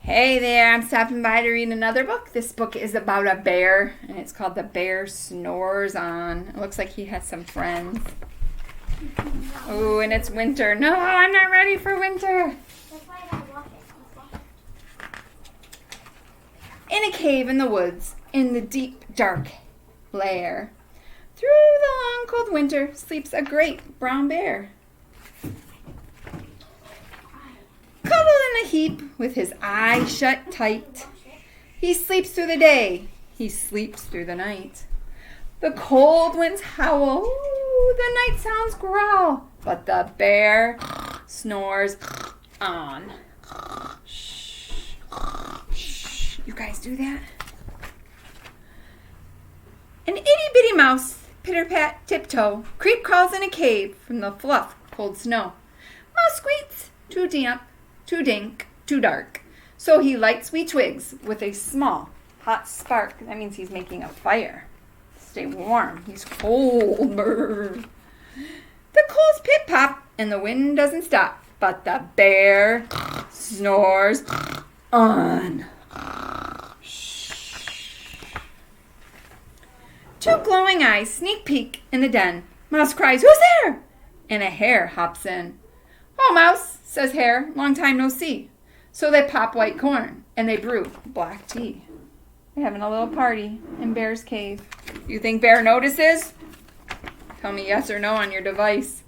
Hey there, I'm stopping by to read another book. This book is about a bear, and it's called The Bear Snores On. It looks like he has some friends. Oh, and it's winter. No, I'm not ready for winter. In a cave in the woods, in the deep, dark lair, through the long, cold winter, sleeps a great brown bear. Cuddled in a heap with his eyes shut tight. He sleeps through the day, he sleeps through the night. The cold winds howl, the night sounds growl, but the bear snores on. Shh, shh, you guys do that? An itty-bitty mouse, pitter-pat, tiptoe, creep crawls in a cave from the fluff, cold snow. Mouse squeaks, too damp, too dink, too dark. So he lights wee twigs with a small, hot spark. That means he's making a fire. Stay warm. He's cold. Brr. The coals pip-pop and the wind doesn't stop. But the bear snores on. Shh. Two glowing eyes sneak peek in the den. Mouse cries, "Who's there?" And a hare hops in. "Oh, Mouse," says Hare, "long time no see." So they pop white corn, and they brew black tea. They're having a little party in Bear's cave. You think Bear notices? Tell me yes or no on your device.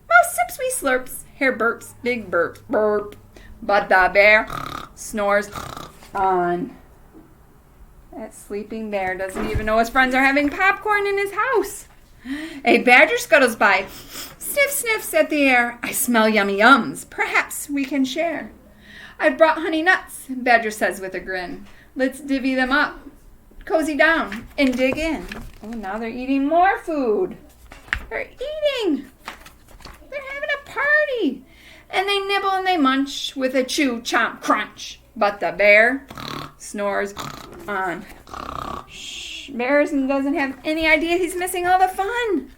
Mouse sips wee slurps, Hare burps, big burp, burp. But the bear snores on. That sleeping bear doesn't even know his friends are having popcorn in his house. A badger scuttles by, sniff sniffs at the air. "I smell yummy yums. Perhaps we can share." "I've brought honey nuts," Badger says with a grin. "Let's divvy them up, cozy down, and dig in." Oh, now they're eating more food. They're eating. They're having a party. And they nibble and they munch with a chew, chomp, crunch. But the bear snores on. Bear doesn't have any idea he's missing all the fun.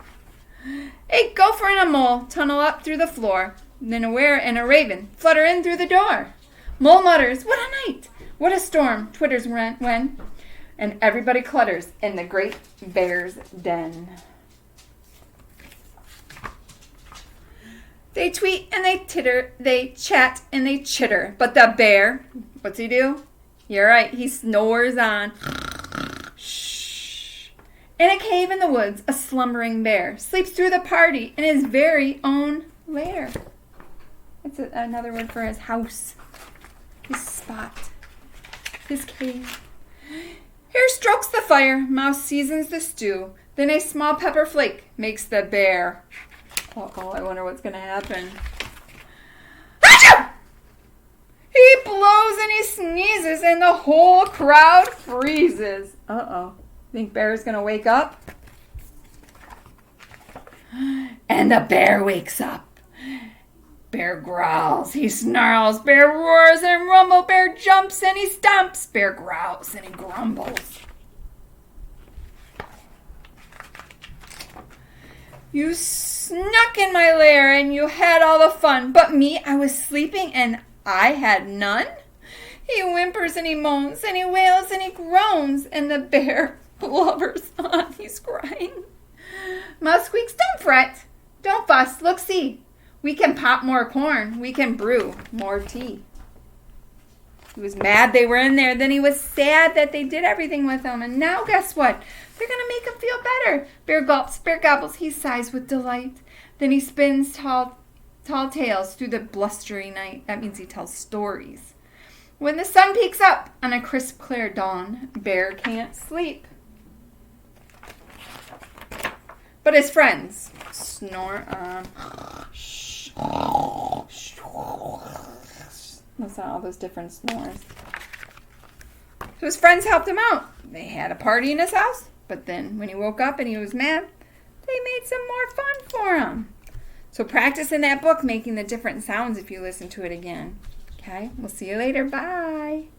A gopher and a mole tunnel up through the floor. Then a were and a raven flutter in through the door. Mole mutters, "What a night! What a storm!" Twitters when. And everybody clutters in the great bear's den. They tweet and they titter, they chat and they chitter. But the bear, what's he do? You're right, he snores on. In a cave in the woods, a slumbering bear sleeps through the party in his very own lair. It's another word for his house, his spot, his cave. Hare strokes the fire, Mouse seasons the stew, then a small pepper flake makes the bear. Uh-oh, I wonder what's going to happen. Achoo! He blows and he sneezes and the whole crowd freezes. Uh-oh. Think Bear's gonna wake up? And the bear wakes up. Bear growls, he snarls, Bear roars and rumbles, Bear jumps and he stomps, Bear growls and he grumbles. You snuck in my lair and you had all the fun, but me, I was sleeping and I had none. He whimpers and he moans and he wails and he groans, and the bear blubbers on. He's crying. Mouse squeaks, "Don't fret, don't fuss, look, see. We can pop more corn, we can brew more tea." He was mad they were in there, then he was sad that they did everything with him, and now guess what? They're going to make him feel better. Bear gulps, Bear gobbles, he sighs with delight. Then he spins tall tales through the blustery night. That means he tells stories. When the sun peeks up on a crisp, clear dawn, Bear can't sleep. But his friends snore on. Listen to all those different snores. So his friends helped him out. They had a party in his house, but then when he woke up and he was mad, they made some more fun for him. So practice in that book making the different sounds if you listen to it again. Okay? We'll see you later. Bye.